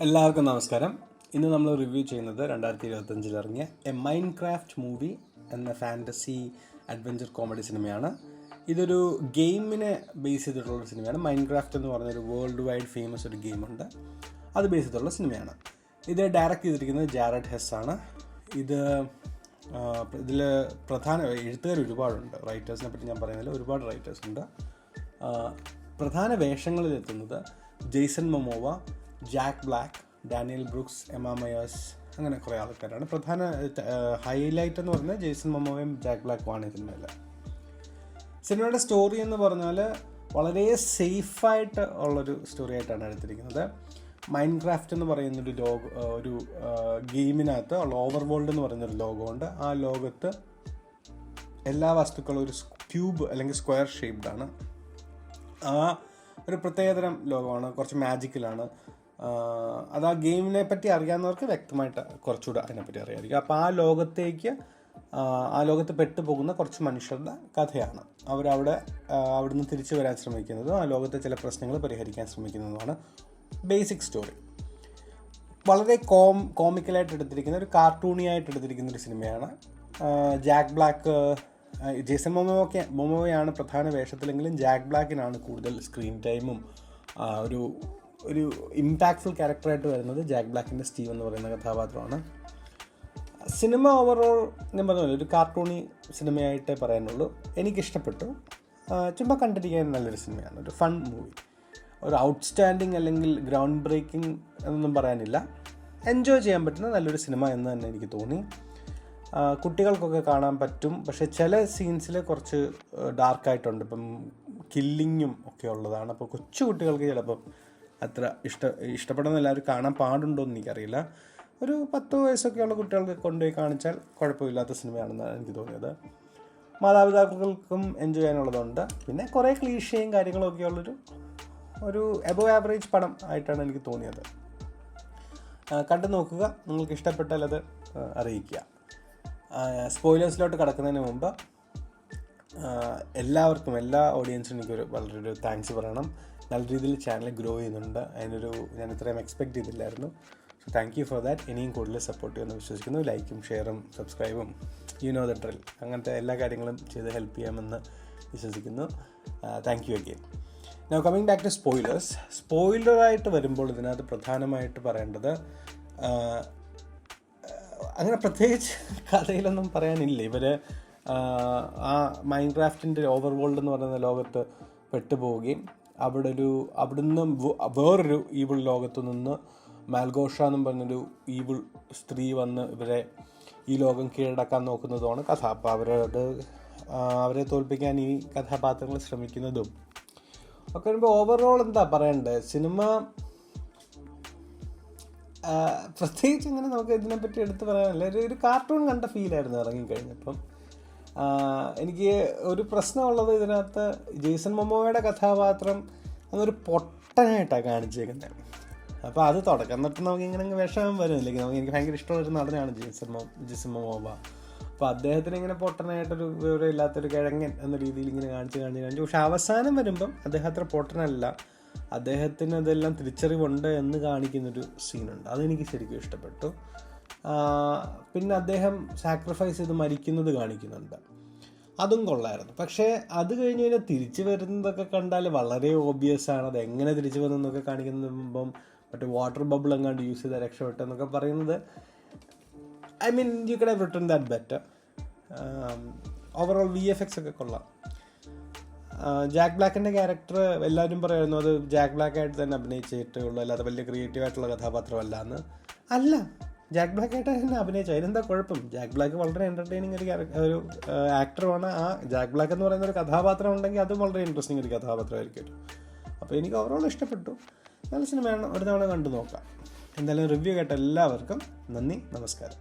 എല്ലാവർക്കും നമസ്കാരം. ഇന്ന് നമ്മൾ റിവ്യൂ ചെയ്യുന്നത് 2025 ഇറങ്ങിയ എ മൈൻക്രാഫ്റ്റ് മൂവി എന്ന ഫാൻറ്റസി അഡ്വഞ്ചർ കോമഡി സിനിമയാണ്. ഇതൊരു ഗെയിമിനെ ബേസ് ചെയ്തിട്ടുള്ളൊരു സിനിമയാണ്. മൈൻക്രാഫ്റ്റ് എന്ന് പറഞ്ഞൊരു വേൾഡ് വൈഡ് ഫേമസ് ഒരു ഗെയിമുണ്ട്, അത് ബേസ് ചെയ്തിട്ടുള്ള സിനിമയാണ്. ഇത് ഡയറക്റ്റ് ചെയ്തിരിക്കുന്നത് ജാരഡ് ഹെസ് ആണ്. ഇതിൽ പ്രധാന എഴുത്തുകാർ ഒരുപാടുണ്ട്. റൈറ്റേഴ്സിനെ പറ്റി ഞാൻ പറയുന്നതിൽ ഒരുപാട് റൈറ്റേഴ്സ് ഉണ്ട്. പ്രധാന വേഷങ്ങളിലെത്തുന്നത് Jason Momoa, Jack Black, Danielle Brooks, Emma Myers, അങ്ങനെ കുറേ ആൾക്കാരാണ്. പ്രധാന ഹൈലൈറ്റ് എന്ന് പറഞ്ഞാൽ ജെയ്സൺ മൊമോവയും ജാക്ക് ബ്ലാക്കുമാണ് ഇതിൻ്റെ. സിനിമയുടെ സ്റ്റോറി എന്ന് പറഞ്ഞാൽ വളരെ സേഫായിട്ട് ഉള്ളൊരു സ്റ്റോറി ആയിട്ടാണ് എടുത്തിരിക്കുന്നത്. മൈൻക്രാഫ്റ്റ് എന്ന് പറയുന്നൊരു ഒരു ഗെയിമിനകത്ത് ഉള്ള ഓവർ വേൾഡ് എന്ന് പറയുന്നൊരു ലോകമുണ്ട്. ആ ലോകത്ത് എല്ലാ വസ്തുക്കളും ഒരു ക്യൂബ് അല്ലെങ്കിൽ സ്ക്വയർ ഷേപ്ഡാണ്. ആ ഒരു പ്രത്യേകതരം ലോകമാണ്, കുറച്ച് മാജിക്കലാണ്. അത് ആ ഗെയിമിനെ പറ്റി അറിയാവുന്നവർക്ക് വ്യക്തമായിട്ട് കുറച്ചുകൂടെ അതിനെപ്പറ്റി അറിയാമായിരിക്കും. അപ്പോൾ ആ ലോകത്ത് പെട്ടുപോകുന്ന കുറച്ച് മനുഷ്യരുടെ കഥയാണ്. അവിടുന്ന് തിരിച്ചു വരാൻ ശ്രമിക്കുന്നതും ആ ലോകത്തെ ചില പ്രശ്നങ്ങൾ പരിഹരിക്കാൻ ശ്രമിക്കുന്നതുമാണ് ബേസിക് സ്റ്റോറി. വളരെ കോമിക്കലായിട്ട് എടുത്തിരിക്കുന്ന ഒരു കാർട്ടൂണിയായിട്ട് എടുത്തിരിക്കുന്ന ഒരു സിനിമയാണ്. ജാക്ക് ബ്ലാക്ക്, ജെയ്സൺ മൊമോവയാണ് പ്രധാന വേഷത്തിലെങ്കിലും ജാക്ക് ബ്ലാക്കിനാണ് കൂടുതൽ സ്ക്രീൻ ടൈമും ഒരു ഇമ്പാക്ട്ഫുൾ ക്യാരക്ടറായിട്ട് വരുന്നത് ജാക്ക് ബ്ലാക്കിൻ്റെ സ്റ്റീവ് എന്ന് പറയുന്ന കഥാപാത്രമാണ്. സിനിമ ഓവറോൾ ഞാൻ പറഞ്ഞല്ലോ ഒരു കാർട്ടൂണി സിനിമയായിട്ടേ പറയാനുള്ളൂ. എനിക്കിഷ്ടപ്പെട്ടു. ചുമ്മാ കണ്ടിരിക്കാൻ നല്ലൊരു സിനിമയാണ്, ഒരു ഫൺ മൂവി. ഒരു ഔട്ട്സ്റ്റാൻഡിങ് അല്ലെങ്കിൽ ഗ്രൗണ്ട് ബ്രേക്കിംഗ് എന്നൊന്നും പറയാനില്ല. എൻജോയ് ചെയ്യാൻ പറ്റുന്ന നല്ലൊരു സിനിമ എന്ന് തന്നെ എനിക്ക് തോന്നി. കുട്ടികൾക്കൊക്കെ കാണാൻ പറ്റും, പക്ഷേ ചില സീൻസിൽ കുറച്ച് ഡാർക്കായിട്ടുണ്ട്. ഇപ്പം കില്ലിങ്ങും ഒക്കെ ഉള്ളതാണ്. അപ്പോൾ കൊച്ചു കുട്ടികൾക്ക് ചിലപ്പം അത്ര ഇഷ്ടപ്പെടുന്ന എല്ലാവരും കാണാൻ പാടുണ്ടോ എന്ന് എനിക്കറിയില്ല. ഒരു 10 വയസ്സൊക്കെയുള്ള കുട്ടികൾക്ക് കൊണ്ടുപോയി കാണിച്ചാൽ കുഴപ്പമില്ലാത്ത സിനിമയാണെന്നാണ് എനിക്ക് തോന്നിയത്. മാതാപിതാക്കൾക്കും എൻജോയ് ചെയ്യാനുള്ളതുണ്ട്. പിന്നെ കുറേ ക്ലീഷയും കാര്യങ്ങളൊക്കെ ഒരു എബോവ് ആവറേജ് പടം ആയിട്ടാണ് എനിക്ക് തോന്നിയത്. കണ്ടു നോക്കുക, നിങ്ങൾക്ക് ഇഷ്ടപ്പെട്ടാൽ അത് അറിയിക്കുക. സ്പോയിലേഴ്സിലോട്ട് കടക്കുന്നതിന് മുമ്പ് എല്ലാവർക്കും, എല്ലാ ഓഡിയൻസിനും എനിക്കൊരു വളരെ താങ്ക്സ് പറയണം. നല്ല രീതിയിൽ ചാനൽ ഗ്രോ ചെയ്യുന്നുണ്ട്. ഞാൻ ഇത്രയും എക്സ്പെക്റ്റ് ചെയ്തില്ലായിരുന്നു. So thank you for that. ഇനിയും കൂടുതൽ സപ്പോർട്ട് ചെയ്യുമെന്ന് വിശ്വസിക്കുന്നു. ലൈക്കും ഷെയറും സബ്സ്ക്രൈബും ദ ഡ്രിൽ, അങ്ങനത്തെ എല്ലാ കാര്യങ്ങളും ചെയ്ത് ഹെൽപ്പ് ചെയ്യാമെന്ന് വിശ്വസിക്കുന്നു. Thank you again. Now coming back to spoilers. സ്പോയിലറായിട്ട് വരുമ്പോൾ ഇതിനകത്ത് പ്രധാനമായിട്ട് പറയേണ്ടത്, അങ്ങനെ പ്രത്യേകിച്ച് കഥയിലൊന്നും പറയാനില്ല. ഇവർ ആ മൈൻക്രാഫ്റ്റിൻ്റെ ഓവർ വേൾഡ് എന്ന് പറയുന്ന ലോകത്ത് പെട്ടുപോവുകയും അവിടുന്ന് വേറൊരു ഈവിൾ ലോകത്തു നിന്ന് മാൽഗോഷ എന്നും പറഞ്ഞൊരു ഈവിൾ സ്ത്രീ വന്ന് ഇവരെ ഈ ലോകം കീഴടക്കാൻ നോക്കുന്നതുമാണ് കഥ. അപ്പോൾ അവരെ തോൽപ്പിക്കാൻ ഈ കഥാപാത്രങ്ങൾ ശ്രമിക്കുന്നതും ഒക്കെ വരുമ്പോൾ ഓവറോൾ എന്താ പറയണ്ടേ, സിനിമ പ്രത്യേകിച്ച് അങ്ങനെ നമുക്ക് ഇതിനെപ്പറ്റി എടുത്ത് പറയാനല്ല. ഒരു കാർട്ടൂൺ കണ്ട ഫീലായിരുന്നു ഇറങ്ങിക്കഴിഞ്ഞപ്പം. എനിക്ക് ഒരു പ്രശ്നമുള്ളത്, ഇതിനകത്ത് ജെയ്സൺ മൊമോവയുടെ കഥാപാത്രം അതൊരു പൊട്ടനായിട്ടാണ് കാണിച്ചേക്കുന്നത്. അപ്പോൾ അത് തുടക്കം തൊട്ട് നമുക്ക് ഇങ്ങനെ വിഷമം വരുന്നില്ലെങ്കിൽ, എനിക്ക് ഭയങ്കര ഇഷ്ടമുള്ളൊരു നടനാണ് ജെയ്സൺ മൊമോവ. അപ്പോൾ അദ്ദേഹത്തിന് ഇങ്ങനെ പൊട്ടനായിട്ടൊരു വിവരമില്ലാത്തൊരു കിഴങ്ങൻ എന്ന രീതിയിൽ ഇങ്ങനെ കാണിച്ച് പക്ഷെ അവസാനം വരുമ്പം അദ്ദേഹം അത്ര പൊട്ടനല്ല, അദ്ദേഹത്തിന് അതെല്ലാം തിരിച്ചറിവുണ്ട് എന്ന് കാണിക്കുന്നൊരു സീനുണ്ട്. അതെനിക്ക് ശരിക്കും ഇഷ്ടപ്പെട്ടു. പിന്നെ അദ്ദേഹം സാക്രിഫൈസ് ചെയ്ത് മരിക്കുന്നത് കാണിക്കുന്നുണ്ട്, അതും കൊള്ളായിരുന്നു. പക്ഷേ അത് കഴിഞ്ഞ് കഴിഞ്ഞാൽ തിരിച്ചു വരുന്നതൊക്കെ കണ്ടാൽ വളരെ ഓബിയസ് ആണ്. അത് എങ്ങനെ തിരിച്ചു വരുന്നതൊക്കെ കാണിക്കുമ്പം മറ്റേ വാട്ടർ ബബിൾ എങ്ങാണ്ട് യൂസ് ചെയ്താൽ രക്ഷപ്പെട്ടെന്നൊക്കെ പറയുന്നത്, I mean you could have written that better. Overall VFX ഒക്കെ കൊള്ളാം. ജാക്ക് ബ്ലാക്കിൻ്റെ ക്യാരക്ടർ എല്ലാവരും പറയുന്നു അത് ജാക്ക് ബ്ലാക്കായിട്ട് തന്നെ അഭിനയിച്ചിട്ടുള്ളൂ, അല്ലാതെ വലിയ ക്രിയേറ്റീവായിട്ടുള്ള കഥാപാത്രമല്ല എന്ന്. അല്ല, ജാക്ക് ബ്ലാക്കായിട്ട് തന്നെ അഭിനയിച്ചു, അതിനെന്താ കുഴപ്പം? ജാക്ക് ബ്ലാക്ക് വളരെ എൻ്റർടൈനിങ് ഒരു ആക്ടറുമാണ്. ആ ജാക്ക് ബ്ലാക്ക് എന്ന് പറയുന്ന ഒരു കഥാപാത്രം ഉണ്ടെങ്കിൽ അതും വളരെ ഇൻട്രസ്റ്റിംഗ് ഒരു കഥാപാത്രമായിരിക്കും. അപ്പോൾ എനിക്ക് ഓവറോൾ ഇഷ്ടപ്പെട്ടു. നല്ല സിനിമയാണ്, ഒരു തവണ കണ്ടു നോക്കാം. എന്തായാലും റിവ്യൂ കേട്ട എല്ലാവർക്കും നന്ദി, നമസ്കാരം.